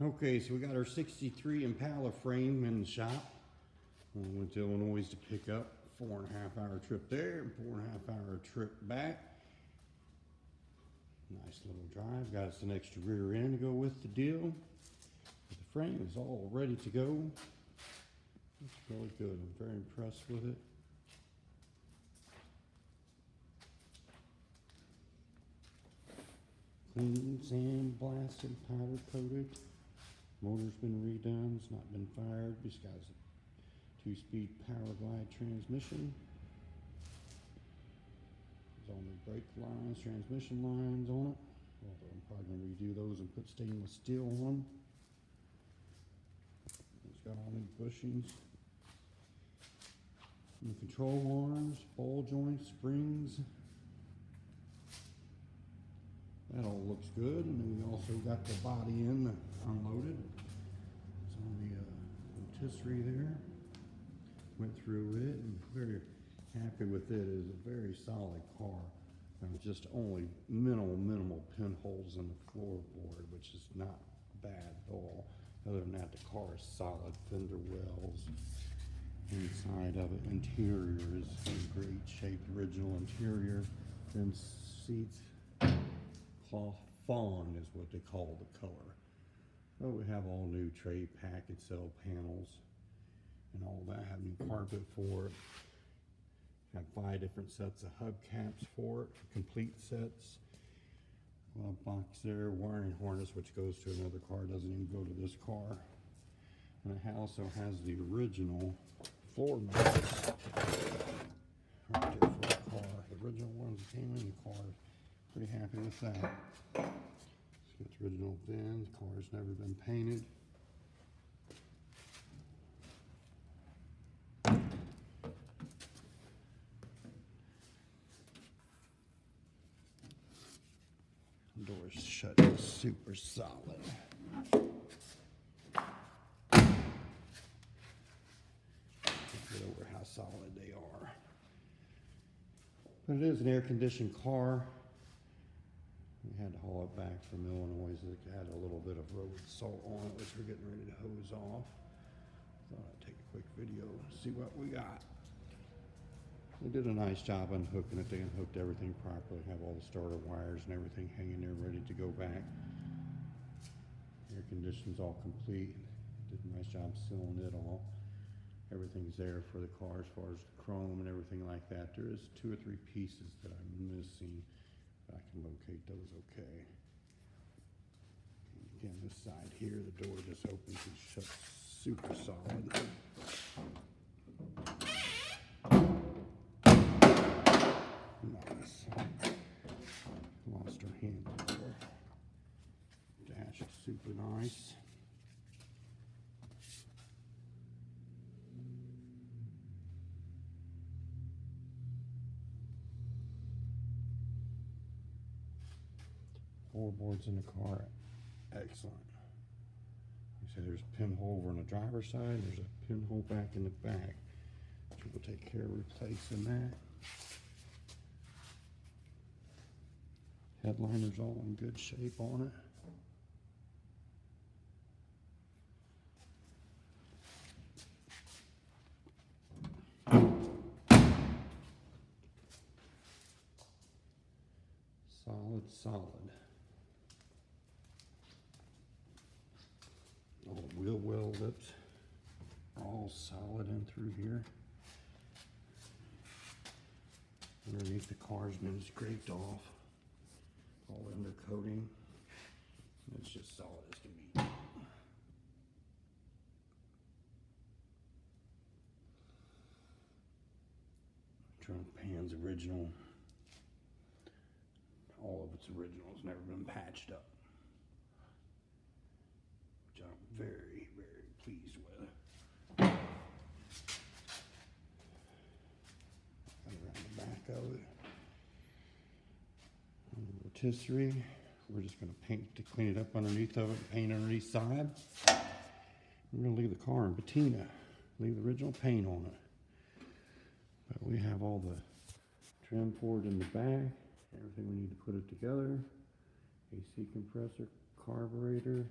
Okay, so we got our 63 Impala frame in the shop. We went to Illinois to pick up. 4.5 hour trip there, 4.5 hour trip back. Nice little drive. Got us an extra rear end to go with the deal. The frame is all ready to go. It's really good. I'm very impressed with it. Clean, sandblasted, powder coated. Motor's been redone. It's not been fired. This guy's a 2-speed power glide transmission. There's all new brake lines, transmission lines on it. Although I'm probably going to redo those and put stainless steel on them. It's got all new bushings. New control arms, ball joints, springs. That all looks good. And then we also got the body in unloaded. It's on the rotisserie there. Went through it and very happy with it. It is a very solid car. Just only minimal pinholes in the floorboard, which is not bad at all. Other than that, the car is solid. Fender wells inside of it. Interior is in great shape. Original interior. Then seats, cloth fawn is what they call the color. But we have all new tray package cell panels and all that. Have new carpet for it. Have 5 different sets of hubcaps for it, complete sets. Glove box there, wiring harness, which goes to another car, doesn't even go to this car. And it also has the original floorboards right there for the car. The original ones that came in the car. Pretty happy with that. It's got the original VIN. The car's never been painted. Doors shut super solid. Get over how solid they are. But it is an air-conditioned car. We had to haul it back from Illinois. It had a little bit of road salt on it, which we're getting ready to hose off. Thought I'd take a quick video and see what we got. They did a nice job unhooking it. They unhooked everything properly. Have all the starter wires and everything hanging there ready to go back. Air conditioning's all complete. Did a nice job sealing it all. Everything's there for the car as far as the chrome and everything like that. There is 2 or 3 pieces that I'm missing, but I can locate those okay. And again, this side here, the door just opens and shuts super solid. Nice. Lost our handle there. Dash is super nice. Floorboards in the car, excellent. You see there's a pinhole over on the driver's side, there's a pinhole back in the back. So we'll take care of replacing that. Headliner's all in good shape on it. Solid. All the wheel well lips are all solid in through here. Underneath the car's been scraped off. All undercoating. It's just solid as can be. Trunk pan's original. All of its original has never been patched up, which I'm very pleased with. Around the back of it. On the rotisserie, we're just going to paint to clean it up underneath of it, paint underneath side. We're going to leave the car in patina, leave the original paint on it. But we have all the trim for it in the back. Everything we need to put it together. AC compressor, carburetor,